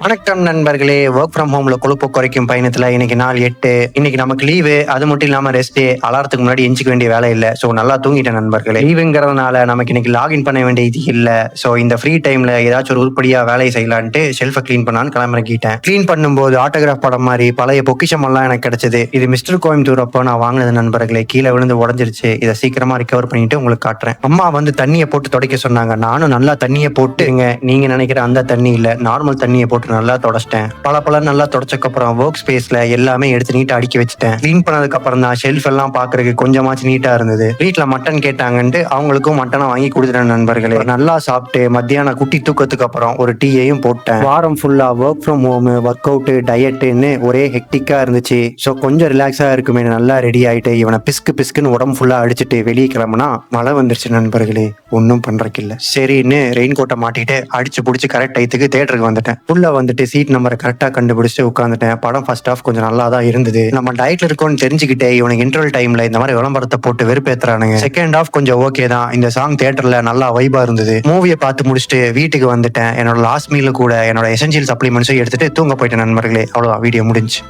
வணக்கம் நண்பர்களே. Work from ஹோம்ல கொழுப்பு குறைக்கும் பயணத்துல இன்னைக்கு நாள் 8. இன்னைக்கு நமக்கு லீவு. அது மட்டும் இல்லாம ரெஸ்ட். அலாரத்துக்கு முன்னாடி எஞ்சிக்க வேண்டிய வேலை இல்ல. சோ நல்லா தூங்கிட்டேன் நண்பர்களே. லீவுங்கிறதுனால நமக்கு இன்னைக்கு லாகின் பண்ண வேண்டியது இல்ல. சோ இந்த ஃப்ரீ டைம்ல ஏதாச்சும் ஒரு உருப்படியா வேலையை செய்யலான்ட்டு ஷெல்ஃபை கிளீன் பண்ணான்னு கிளம்பிறக்கிட்டேன். கிளீன் பண்ணும்போது ஆட்டோகிராஃப் படம் மாதிரி பழைய பொக்கிஷம் எல்லாம் எனக்கு கிடைச்சது. இது மிஸ்டர் கோயம்புத்தூர் அப்போ நான் வாங்கினது நண்பர்களே. கீழே விழுந்து உடஞ்சிருச்சு. இதை சீக்கிரமா ரிகவர் பண்ணிட்டு உங்களுக்கு காட்டுறேன். அம்மா வந்து தண்ணியை போட்டு துடைக்க சொன்னாங்க. நானும் நல்லா தண்ணியை போட்டுங்க. நீங்க நினைக்கிற அந்த தண்ணி இல்ல, நார்மல் தண்ணியை போட்டு நல்லா தொடச்சிட்டேன். பல நல்லா தொடச்சக்கு அப்புறம் ஒர்க் ஸ்பேஸ்ல எல்லாமே எடுத்து நீட்டா அடுக்கி வச்சுட்டேன். கிளீன் பண்ணதுக்கு அப்புறம் தான் ஷெல்ஃப் எல்லாம் பாக்குறதுக்கு கொஞ்சமாச்சு நீட்டா இருந்தது. வீட்டுல மட்டன் கேட்டாங்கன்ட்டு அவங்களுக்கும் மட்டனை வாங்கி கொடுத்துட்டேன் நண்பர்களே. நல்லா சாப்பிட்டு மத்தியானம் குட்டி தூக்கத்துக்கு அப்புறம் ஒரு டீயையும் போட்டேன். வாரம் ஃபுல்லா work from home, work out, டயட்டுன்னு ஒரே ஹெக்டிக்கா இருந்துச்சு. ஸோ கொஞ்சம் ரிலாக்ஸா இருக்குமே நல்லா ரெடி ஆயிட்டு இவனை பிஸ்குன்னு உடம்பு ஃபுல்லா அடிச்சுட்டு வெளியே கிளம்புனா மழை வந்துருச்சு நண்பர்களே. ஒன்னும் பண்றதுக்கு இல்ல. சரின்னு ரெயின் கோட்டை மாட்டிட்டு அடிச்சு பிடிச்சி கரெக்ட் டயத்துக்கு தியேட்டருக்கு வந்துட்டேன். உள்ள வந்துட்டு சீட் நம்பரை கரெக்டா கண்டுபிடிச்சு உட்காந்துட்டேன். படம் ஃபர்ஸ்ட் ஹாஃப் கொஞ்சம் நல்லா தான் இருந்தது. நம்ம டயட்ல இருக்கோம்னு தெரிஞ்சுக்கிட்டே இவனுக்கு இன்டர்வல் டைம்ல இந்த மாதிரி விளம்பரத்தை போட்டு வெறுப்பேத்துறானுங்க. செகண்ட் ஹாஃப் கொஞ்சம் ஓகே தான். இந்த சாங் தியேட்டர்ல நல்லா வைபா இருந்தது. மூவியை பார்த்து முடிச்சுட்டு வீட்டுக்கு வந்துட்டேன். என்னோட லாஸ்ட் மீல் கூட என்னோட எசென்சியல் சப்ளிமெண்ட்ஸும் எடுத்துட்டு தூங்க போயிட்டேன் நண்பர்களே. அவ்வளவுதான், வீடியோ முடிஞ்சு.